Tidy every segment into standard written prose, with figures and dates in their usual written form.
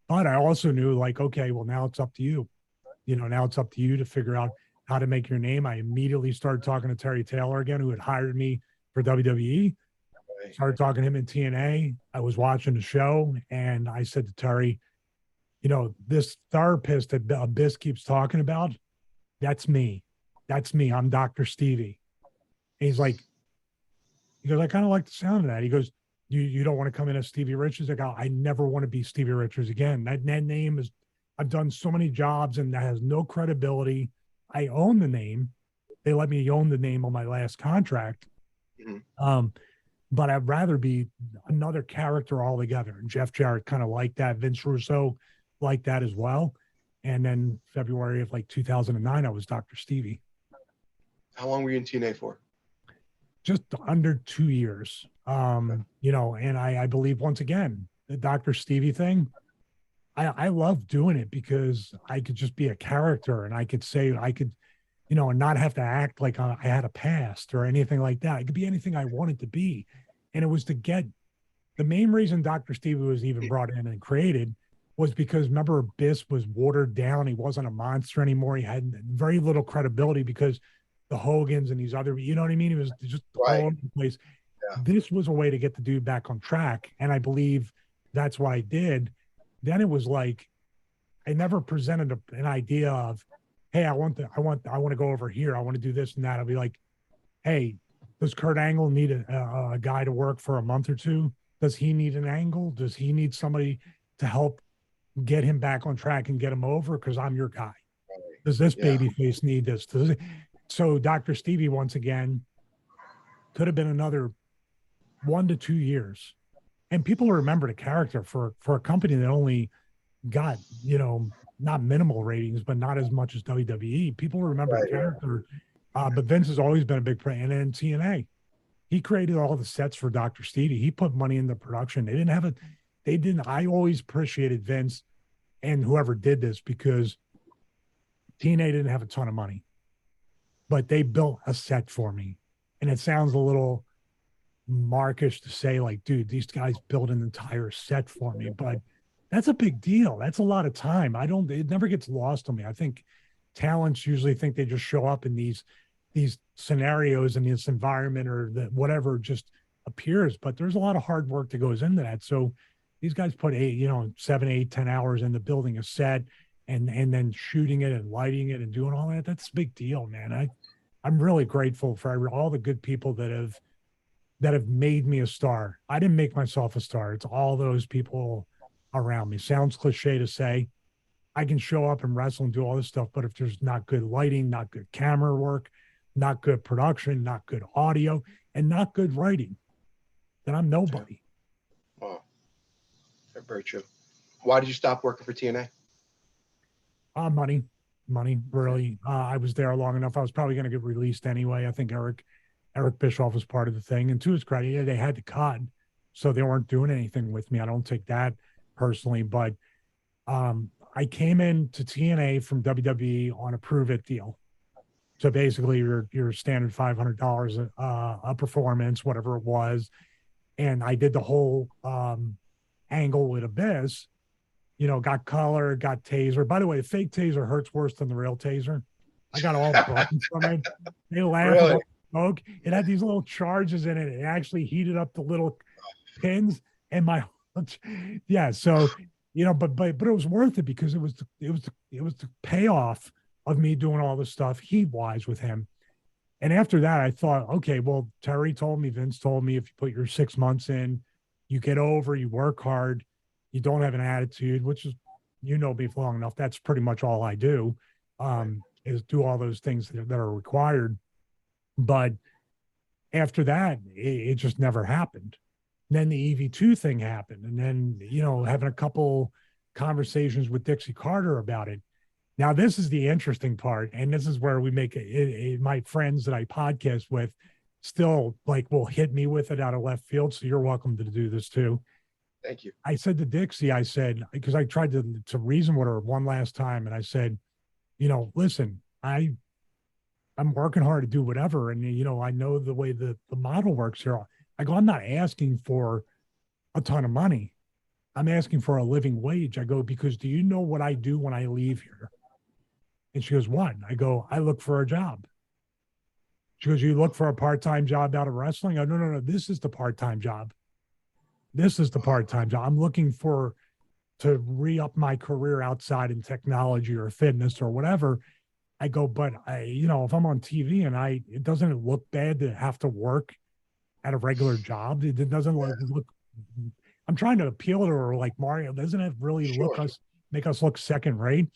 But I also knew, like, okay, well, now it's up to you. Now it's up to you to figure out how to make your name. I immediately started talking to Terry Taylor again, who had hired me for WWE. Right. Started talking to him in TNA. I was watching the show, and I said to Terry, this therapist that Abyss keeps talking about, that's me. That's me. I'm Dr. Stevie. And he's like, I kind of like the sound of that. He goes, you don't want to come in as Stevie Richards? I go, I never want to be Stevie Richards again. That name is, I've done so many jobs and that has no credibility. I own the name. They let me own the name on my last contract. Mhm. But I'd rather be another character altogether. And Jeff Jarrett kind of liked that. Vince Russo liked that as well. And then February of like 2009, I was Dr. Stevie. How long were you in TNA for? Just under 2 years. And I believe once again, the Dr. Stevie thing, I love doing it because I could just be a character and I could say, and not have to act like I had a past or anything like that. It could be anything I wanted to be. And it was to get the main reason Dr. Stevie was even brought in and created was because remember, Abyss was watered down. He wasn't a monster anymore. He had very little credibility because the Hogans and these other, you know what I mean? He was just Right. all over the place. Yeah. This was a way to get the dude back on track. And I believe that's what I did. Then it was like, I never presented an idea of, hey, I want to go over here. I want to do this and that. I'll be like, hey, does Kurt Angle need a guy to work for a month or two? Does he need an angle? Does he need somebody to help get him back on track and get him over? Because I'm your guy. Right. Does this Yeah. baby face need this? So Dr. Stevie, once again, could have been another 1 to 2 years. And people remember the character for a company that only got, not minimal ratings, but not as much as WWE. People remember the Right. character. But Vince has always been a big fan. And then TNA, he created all the sets for Dr. Stevie. He put money in the production. I always appreciated Vince and whoever did this because TNA didn't have a ton of money, but they built a set for me. And it sounds a little markish to say, like, dude, these guys built an entire set for me, but that's a big deal. That's a lot of time. It never gets lost on me. I think talents usually think they just show up in these scenarios and this environment or that whatever just appears, but there's a lot of hard work that goes into that. So these guys put 7, 8, 10 hours into building a set and then shooting it and lighting it and doing all that. That's a big deal, man. I'm really grateful for all the good people that have made me a star. I didn't make myself a star. It's all those people around me. Sounds cliche to say. I can show up and wrestle and do all this stuff, but if there's not good lighting, not good camera work, not good production, not good audio, and not good writing, then I'm nobody. Wow. Very true. Why did you stop working for TNA? Money, really. I was there long enough. I was probably going to get released anyway. I think Eric Bischoff was part of the thing. And to his credit, yeah, they had to cut, so they weren't doing anything with me. I don't take that personally, but I came into TNA from WWE on a prove it deal. So basically, your standard $500 a performance, whatever it was, and I did the whole angle with Abyss. Got color, got taser. By the way, the fake taser hurts worse than the real taser. I got all burns from it. They laugh Really? about smoke. It had these little charges in it. It actually heated up the little pins and my yeah. So but it was worth it because it was the payoff of me doing all this stuff heat wise with him. And after that, I thought, okay, well, Vince told me, if you put your 6 months in, you get over, you work hard, you don't have an attitude, which is, me for long enough. That's pretty much all I do, is do all those things that are required. But after that, it just never happened. And then the EV2 thing happened. And then, having a couple conversations with Dixie Carter about it. Now, this is the interesting part. And this is where we make my friends that I podcast with still will hit me with it out of left field. So you're welcome to do this too. Thank you. I said to Dixie, because I tried to reason with her one last time. And I said, listen, I'm working hard to do whatever. And, I know the way the model works here. I go, I'm not asking for a ton of money. I'm asking for a living wage. I go, because do you know what I do when I leave here? And she goes, what? I go, I look for a job. She goes, you look for a part-time job out of wrestling? I go, no. This is the part-time job. This is the part-time job. I'm looking for to re-up my career outside in technology or fitness or whatever. I go, but if I'm on TV and it doesn't look bad to have to work at a regular job. It doesn't look. I'm trying to appeal to her like, Mario, doesn't it really make us look second rate?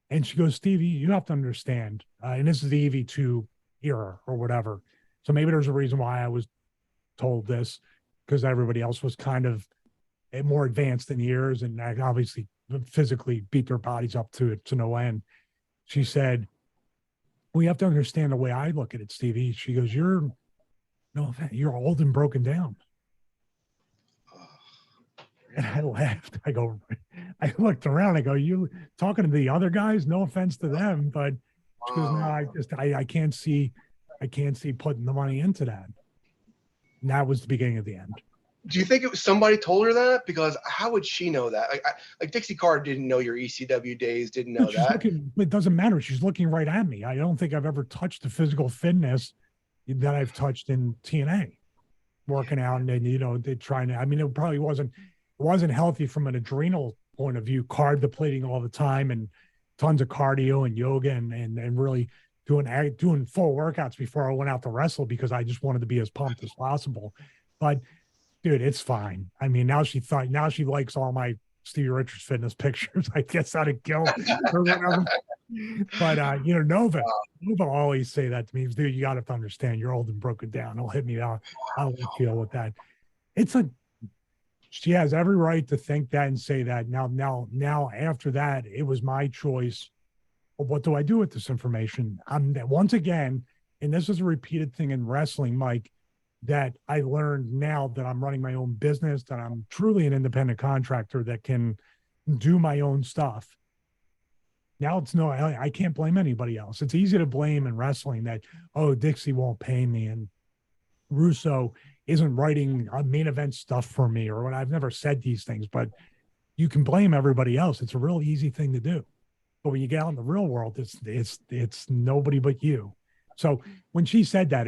And she goes, Stevie, you have to understand, and this is the EV2 era or whatever. So maybe there's a reason why I was told this, because everybody else was kind of more advanced in years and obviously physically beat their bodies up to no end. She said, we have to understand the way I look at it, Stevie. She goes, you're old and broken down. And I laughed. I I looked around. I go, you talking to the other guys? No offense to them, but she goes, no, I can't see putting the money into that. And that was the beginning of the end. Do you think it was somebody told her that? Because how would she know that? Like Dixie Carter didn't know your ECW days, didn't know that. It doesn't matter. She's looking right at me. I don't think I've ever touched the physical fitness that I've touched in TNA, working out and they're trying to. I mean, it probably wasn't healthy from an adrenal point of view, carb depleting all the time and tons of cardio and yoga and really doing full workouts before I went out to wrestle because I just wanted to be as pumped as possible. But dude, it's fine. I mean, now she likes all my Stevie Richards fitness pictures, I guess, out of guilt or whatever. But Nova always say that to me, dude, you got to understand, you're old and broken down. It'll hit me out. I don't feel with that. She has every right to think that and say that. Now, after that, it was my choice. Well, what do I do with this information? Once again, and this is a repeated thing in wrestling, Mike, that I learned now that I'm running my own business, that I'm truly an independent contractor that can do my own stuff. Now I can't blame anybody else. It's easy to blame in wrestling that, oh, Dixie won't pay me and Russo isn't writing main event stuff for me or what. I've never said these things, but you can blame everybody else. It's a real easy thing to do. But when you get out in the real world, it's nobody but you. So when she said that,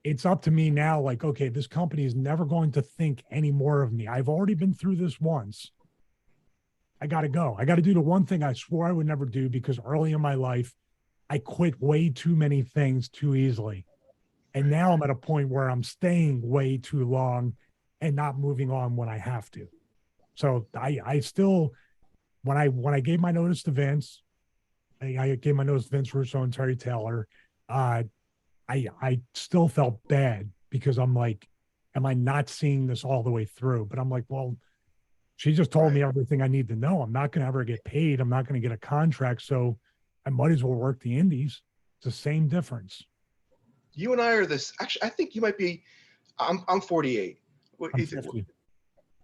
it's up to me now. Like, okay, this company is never going to think any more of me. I've already been through this once. I got to go. I got to do the one thing I swore I would never do because early in my life, I quit way too many things too easily. And now I'm at a point where I'm staying way too long and not moving on when I have to. So I still, when I gave my notice to Vince, I gave my notice to Vince Russo and Terry Taylor. I still felt bad because I'm like, am I not seeing this all the way through? But I'm like, well, she just told me everything I need to know. I'm not going to ever get paid. I'm not going to get a contract. So I might as well work the indies. It's the same difference. You and I are this. Actually, I think you might be. I'm 48. I'm 50.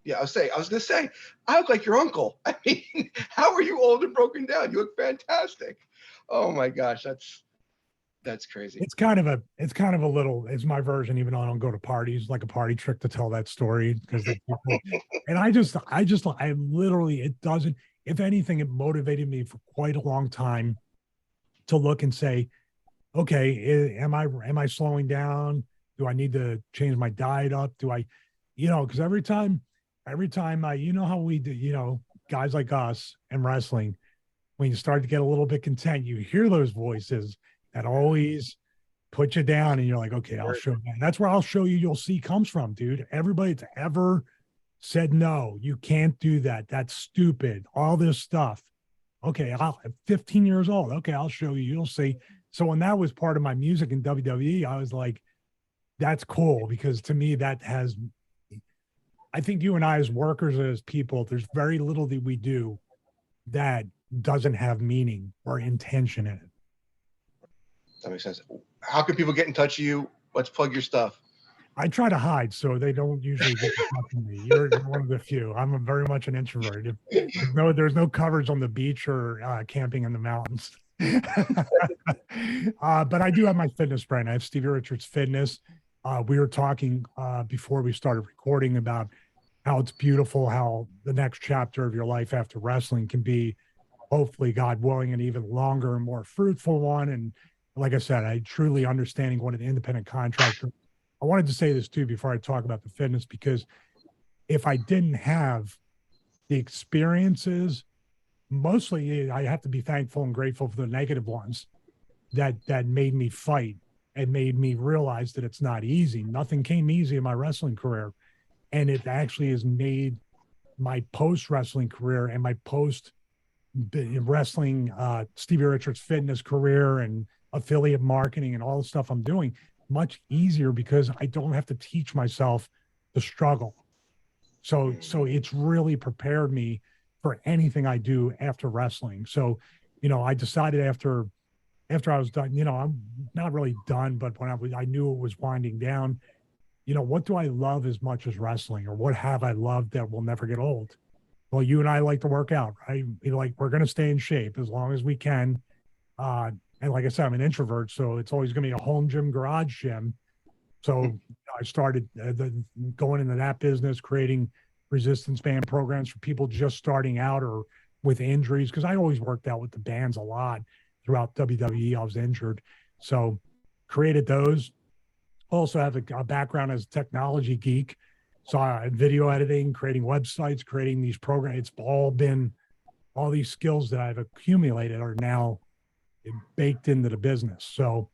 Yeah, I was going to say, I look like your uncle. I mean, how are you old and broken down? You look fantastic. Oh my gosh, that's crazy. It's kind of a little, it's my version, even though I don't go to parties, like a party trick to tell that story. Because and I literally, it doesn't, if anything, it motivated me for quite a long time to look and say, okay, am I slowing down? Do I need to change my diet up? Do I, because every time how we do, guys like us in wrestling, when you start to get a little bit content, you hear those voices that always put you down and you're like, okay, I'll show you. And that's where I'll show you, you'll see comes from, dude. Everybody that's ever said, no, you can't do that. That's stupid. All this stuff. Okay, I'm 15 years old. Okay, I'll show you. You'll see. So when that was part of my music in WWE, I was like, that's cool, because to me, I think you and I as workers, as people, there's very little that we do that doesn't have meaning or intention in it. That makes sense. How can people get in touch with you? Let's plug your stuff. I try to hide, so they don't usually get to talk to me. You're one of the few. I'm very much an introvert. There's no coverage on the beach or camping in the mountains. But I do have my fitness brand. I have Stevie Richards Fitness. We were talking before we started recording about how it's beautiful, how the next chapter of your life after wrestling can be, hopefully, God willing, an even longer and more fruitful one. And like I said, I truly understanding what an independent contractor. I wanted to say this too before I talk about the fitness, because if I didn't have the experiences, mostly I have to be thankful and grateful for the negative ones that made me fight and made me realize that it's not easy. Nothing came easy in my wrestling career. And it actually has made my post wrestling career and my post wrestling Stevie Richards fitness career and affiliate marketing and all the stuff I'm doing much easier, because I don't have to teach myself the struggle. So it's really prepared me for anything I do after wrestling. So, I decided after I was done, I'm not really done, but when I knew it was winding down, what do I love as much as wrestling, or what have I loved that will never get old? Well, you and I like to work out, right? We're going to stay in shape as long as we can. Uh, and like I said, I'm an introvert, so it's always going to be a home gym, garage gym. So I started going into that business, creating resistance band programs for people just starting out or with injuries. Because I always worked out with the bands a lot throughout WWE. I was injured, so created those. Also have a background as a technology geek, so video editing, creating websites, creating these programs. It's all these skills that I've accumulated are now baked into the business. So,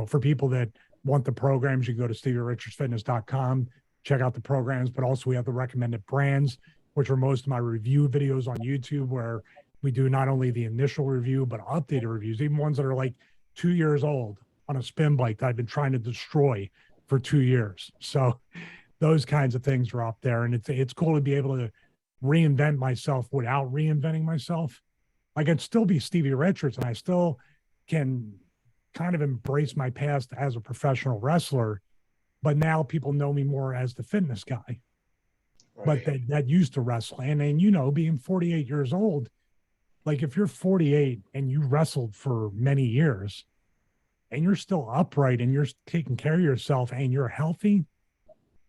for people that want the programs, you can go to StevieRichardsFitness.com, check out the programs, but also we have the recommended brands, which are most of my review videos on YouTube, where we do not only the initial review, but updated reviews, even ones that are like 2 years old on a spin bike that I've been trying to destroy for 2 years. So those kinds of things are up there. And it's cool to be able to reinvent myself without reinventing myself. I can still be Stevie Richards, and I still can kind of embrace my past as a professional wrestler, but now people know me more as the fitness guy. But Right. that used to wrestle. And then, being 48 years old, like if you're 48 and you wrestled for many years and you're still upright and you're taking care of yourself and you're healthy,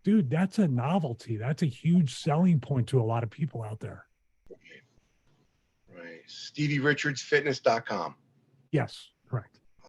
dude, that's a novelty. That's a huge selling point to a lot of people out there. Right. StevieRichardsFitness.com. Yes, correct.